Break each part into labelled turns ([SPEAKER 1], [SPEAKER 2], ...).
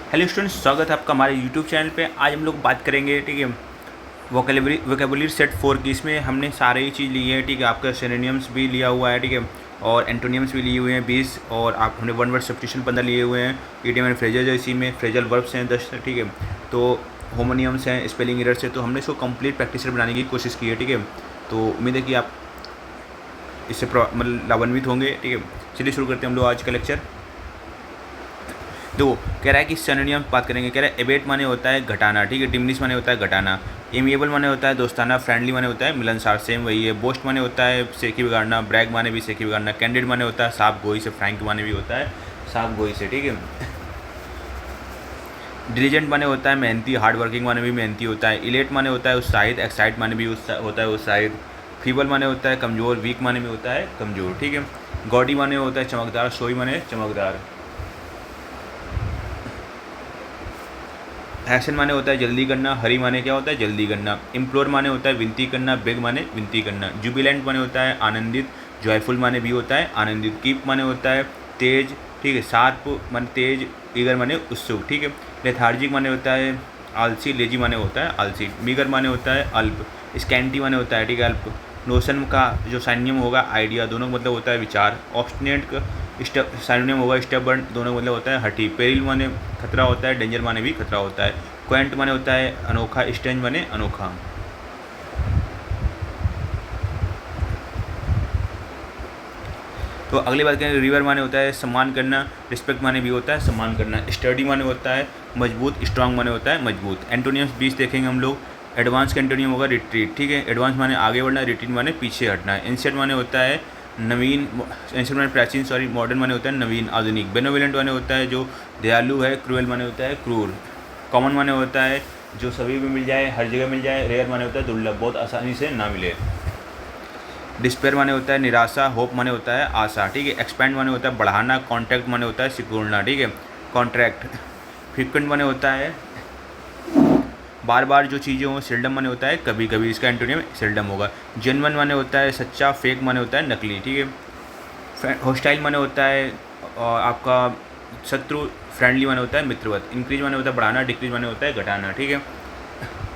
[SPEAKER 1] Hello students, स्वागत है आपका हमारे यूट्यूब चैनल पे। आज हम लोग बात करेंगे, ठीक है, वोकेबुलरी सेट 4 की। इसमें हमने सारे ही चीज़ ली है, ठीक है। आपका सिनोनिम्स भी लिया हुआ है, ठीक है, और एंटोनिम्स भी लिए हुए हैं 20, और आप हमने वन वर्ड सब्स्टिट्यूशन 15 लिए हुए हैं। ईडियम एंड फ्रेजल इसी में, फ्रेजल वर्ब्स हैं 10, ठीक है। तो होमोनियम्स हैं, स्पेलिंग एरर्स है। तो हमने इसको कंप्लीट प्रैक्टिस सेट बनाने की कोशिश की है, ठीक है। तो उम्मीद है कि आप इससे मतलब लाभान्वित होंगे, ठीक है। चलिए शुरू करते हैं हम लोग आज का लेक्चर। तो कह रहा है कि सिनोनियम बात करेंगे। कह रहा है एबेट माने होता है घटाना, ठीक है। डिमिनिश माने होता है घटाना। एमिएबल माने होता है दोस्ताना। फ्रेंडली माने होता है मिलनसार, सेम वही है। बोस्ट माने होता है सेखी बिगाड़ना। ब्रैग माने भी सेखी बिगाड़ना। कैंडिड माने होता है साफ गोई से। फ्रैंक माने भी होता है साफ गोई से, ठीक है। डिलीजेंट माने होता है मेहनती। हार्ड वर्किंग माने भी मेहनती होता है। इलेट माने होता है उत्साहित। एक्साइट माने भी होता है उत्साहित। फीबल माने होता है कमज़ोर। वीक माने भी होता है कमज़ोर, ठीक है। गॉडी माने होता है चमकदार। शोई माने चमकदार। हैसन माने होता है जल्दी करना। हरी माने क्या होता है जल्दी करना। इम्प्लोर माने होता है विनती करना। बेग माने विनती करना। जुबिलेंट माने होता है आनंदित। जॉयफुल माने भी होता है आनंदित। कीप माने होता है तेज, ठीक है। शार्प माने तेज। ईगर माने उत्सुक, ठीक है। लेथार्जिक माने होता है आलसी। लेजी माने होता है आलसी। मीगर माने होता है अल्प। स्कैंटी माने होता है, ठीक है, अल्प। नोशन का जो साइनियम होगा आइडिया, दोनों का मतलब होता है विचार। ऑब्स्टिनेट का साइनियम होगा स्टबर्न, दोनों का मतलब होता है हठी। पेरिल माने खतरा होता है। डेंजर माने भी खतरा होता है। क्वेंट माने होता है अनोखा। स्ट्रेंज माने अनोखा। तो अगली बात करें, रिवर माने होता है सम्मान करना। रिस्पेक्ट माने भी होता है सम्मान करना। स्टडी माने होता है मजबूत। स्ट्रांग माने होता है मजबूत। एंटोनियम्स 20 देखेंगे हम लोग। एडवांस का एंटोनियम होगा रिट्रीट, ठीक है। एडवांस माने आगे बढ़ना। रिट्रीट माने पीछे हटना। एंशिएंट माने होता है नवीन। एंशिएंट माने प्राचीन, सॉरी। मॉडर्न माने होता है नवीन आधुनिक। बेनोवलेंट माने होता है जो दयालु है। क्रूएल माने होता है क्रूर। कॉमन माने होता है जो सभी में मिल जाए, हर जगह मिल जाए। रेयर माने होता है दुर्लभ, बहुत आसानी से ना मिले। डिस्पेयर माने होता है निराशा। होप माने होता है आशा, ठीक है। एक्सपैंड माने होता है बढ़ाना। कॉन्ट्रैक्ट माने होता है सिकुड़ना, ठीक है। कॉन्ट्रैक्ट। फ्रिक्वेंट माने होता है बार बार जो चीज़ें हों। सेल्डम माने होता है कभी कभी, इसका एंटोनियम सेल्डम होगा। जेन्युइन माने होता है सच्चा। फेक माने होता है नकली, ठीक है। हॉस्टाइल माने होता है आपका शत्रु। फ्रेंडली माने होता है मित्रवत। इंक्रीज माने होता है बढ़ाना। डिक्रीज माने होता है घटाना, ठीक है,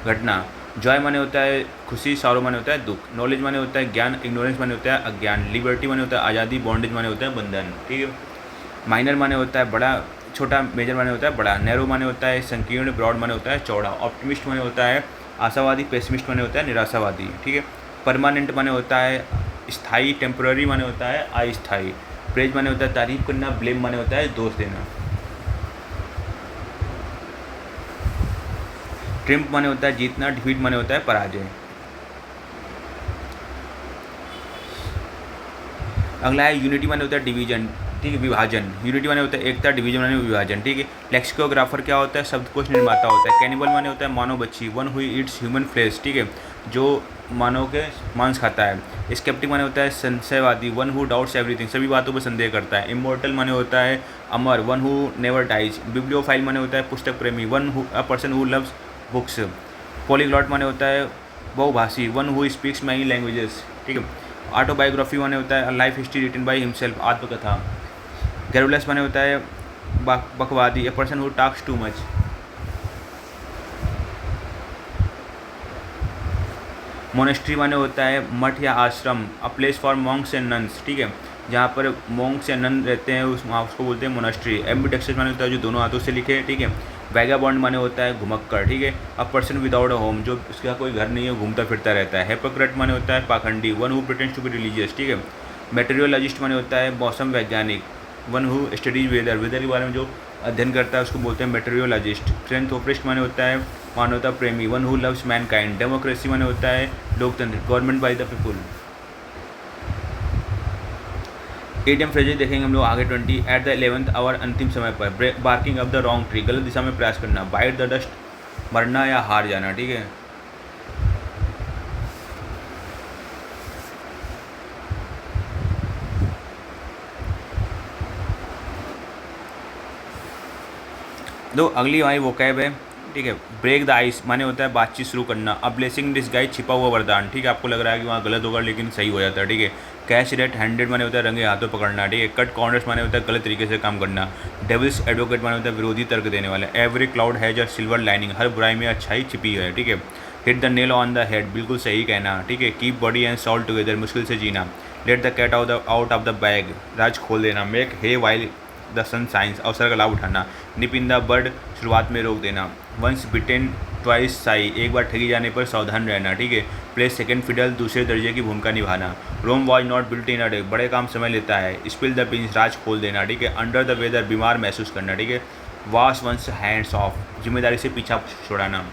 [SPEAKER 1] घटना। जॉय माने होता है खुशी। सॉरो माने होता है दुख। नॉलेज माने होता है ज्ञान। इग्नोरेंस माने होता है अज्ञान। लिबर्टी माने होता है आज़ादी। बॉन्डेज माने होता है बंधन, ठीक है। माइनर माने होता है बड़ा छोटा। मेजर माने होता है बड़ा। नैरो माने होता है संकीर्ण। ब्रॉड माने होता है चौड़ा। ऑप्टिमिस्ट माने होता है आशावादी। पेसिमिस्ट माने होता है निराशावादी, ठीक है। परमानेंट माने होता है स्थायी। टेम्पोररी माने होता है अस्थायी। प्रेज माने होता है तारीफ करना। ब्लेम माने होता है दोष देना। ट्रिम्प माने होता है जीतना। डिफीट माने होता है पराजय। अगला है यूनिटी माने होता है डिवीजन, ठीक है, विभाजन। यूनिटी माने होता है एकता। डिवीजन माने विभाजन, ठीक है। लेक्सिकोग्राफर क्या होता है शब्दकोश निर्माता होता है। कैनिबल माने होता है मानव बच्ची। वन हुई ईट्स ह्यूमन फ्लेश, ठीक है, जो मानव के मांस खाता है। स्केप्टिक माने होता है संशयवादी। वन हु डाउट्स एवरीथिंग, सभी बातों पर संदेह करता है। इमोर्टल माने होता है अमर। One who never dies. Bibliophile माने होता है पुस्तक प्रेमी। A person who loves books. Polyglot माने होता है बहुभाषी। One who speaks many languages, ठीक है। ऑटोबायोग्राफी माने होता है life history written by himself, आत्मकथा। गैरुलस माने होता है बकवादी। A person who talks too much. Monastery माने होता है मठ या आश्रम। A place for monks and nuns, ठीक है, जहाँ पर मॉन्क्स या नन रहते हैं उसको बोलते हैं मोनेस्ट्री। एम्बिडेक्सेस माने होता है जो दोनों हाथों से लिखे, ठीक है। वैगाबॉन्ड माने होता है घुमक्कड़, ठीक है। A person without a home, जो उसका कोई घर नहीं है, घूमता फिरता रहता है। हिपोक्रेट माने होता है पाखंडी। One who pretends to be religious, ठीक है। मेटेरियोलॉजिस्ट माने होता है मौसम वैज्ञानिक। One who studies weather, weather के बारे में जो अध्ययन करता है उसको बोलते हैं मेटेरियोलॉजिस्ट। फिलेंथ्रोपिस्ट माने होता है मानवता प्रेमी। One who loves Mankind. Democracy माने होता है लोकतंत्र, government by the people. ATM phrases देखेंगे हम लोग आगे 20। एट द 11th आवर, अंतिम समय पर। Barking of the wrong tree, गलत दिशा में प्रयास करना। बाइट द डस्ट, मरना या हार जाना, ठीक है। दो अगली हमारी वोकैब है ठीक है। ब्रेक द आइस माने होता है बातचीत शुरू करना। अब ब्लेसिंग डिस्गाइज छिपा हुआ वरदान, ठीक है। आपको लग रहा है कि वहाँ गलत होगा लेकिन सही हो जाता है, ठीक है। कैच रेड हैंडेड माने होता है रंगे हाथों पकड़ना, ठीक है। कट कॉर्नर्स माने होता है गलत तरीके से काम करना। डेविल्स एडवोकेट माने होता है विरोधी तर्क देने वाला। Every cloud has a silver lining, हर बुराई में अच्छाई छिपी है, ठीक है। Hit the nail on the head, बिल्कुल सही कहना, ठीक है। Keep body and soul together, मुश्किल से जीना। Let the cat out of the bag, राज खोल देना। Make hay while the sun shines, अवसर का लाभ उठाना। निप इन द बर्ड, शुरुआत में रोक देना। वंस बिटेन ट्वाइस साई, एक बार ठगी जाने पर सावधान रहना, ठीक है। प्ले सेकंड फिडल, दूसरे दर्जे की भूमिका निभाना। Rome was not built in a day, बड़े काम समय लेता है। स्पिल द बीन्स, राज खोल देना, ठीक है। अंडर द वेदर, बीमार महसूस करना, ठीक है। वॉश वंस हैंड्स ऑफ, जिम्मेदारी से पीछा छुड़ाना।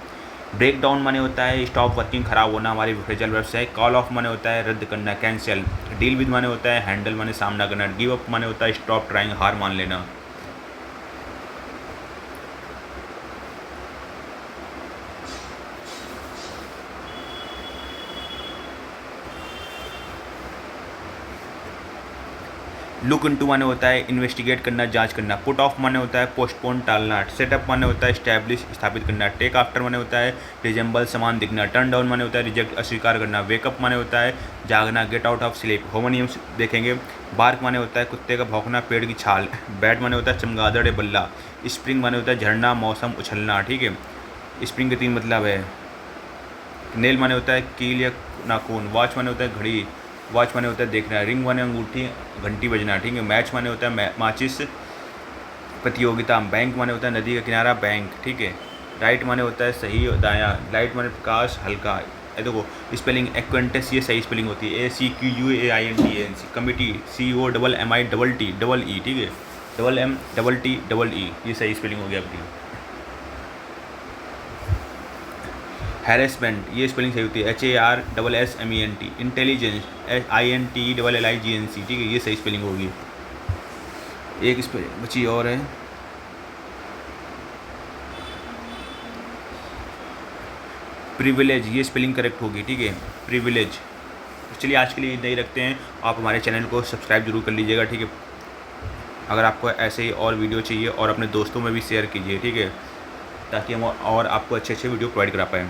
[SPEAKER 1] ब्रेक डाउन माने होता है स्टॉप वर्किंग, खराब होना, हमारी फ्रेजल वर्ब्स है। कॉल ऑफ माने होता है रद्द करना, कैंसिल। डील विद माने होता है हैंडल माने सामना करना। गिव अप माने होता है स्टॉप ट्राइंग, हार मान लेना। लुक इनटू माने होता है इन्वेस्टिगेट करना, जांच करना। पुट ऑफ माने होता है पोस्टपोन, टालना। सेटअप माने होता है स्टैब्लिश, स्थापित करना। टेक आफ्टर माने होता है रिजेंबल, समान दिखना। टर्न डाउन माने होता है रिजेक्ट, अस्वीकार करना। वेकअप माने होता है जागना, get out of sleep. Homonyms देखेंगे। बार्क माने होता है कुत्ते का भौंकना, पेड़ की छाल। बैट माने होता है चमगादड़, बल्ला। स्प्रिंग माने होता है झरना, मौसम, उछलना, ठीक है। स्प्रिंग के 3 मतलब है। नेल माने होता है कील या नाखून। वॉच माने होता है घड़ी, वॉच माने होता है देखना। रिंग माने अंगूठी, घंटी बजना, ठीक है। मैच माने होता है माचिस, प्रतियोगिता। बैंक माने होता है नदी का किनारा, बैंक, ठीक है। राइट माने होता है सही, दायां। लाइट माने प्रकाश, हल्का। ये देखो स्पेलिंग एक्वेंटेस, ये सही स्पेलिंग होती है। ACQUAINTANC। कमिटी, COMMITTE, ठीक है। MMTTE, ये सही स्पेलिंग हो गया आपकी। हैरेसमेंट, ये स्पेलिंग सही होती है। HARSSMENT। इंटेलिजेंस, INTELLIGENC, ठीक है, ये सही स्पेलिंग होगी। एक स्पेलिंग बची और है, प्रिविलेज, ये स्पेलिंग करेक्ट होगी, ठीक है, प्रिविलेज। चलिए आज के लिए इतना ही रखते हैं। आप हमारे चैनल को सब्सक्राइब जरूर कर लीजिएगा, ठीक है। अगर आपको ऐसे ही और वीडियो चाहिए और अपने दोस्तों में भी शेयर कीजिए, ठीक है, ताकि हम और आपको अच्छे अच्छे वीडियो प्रोवाइड करा पाएँ।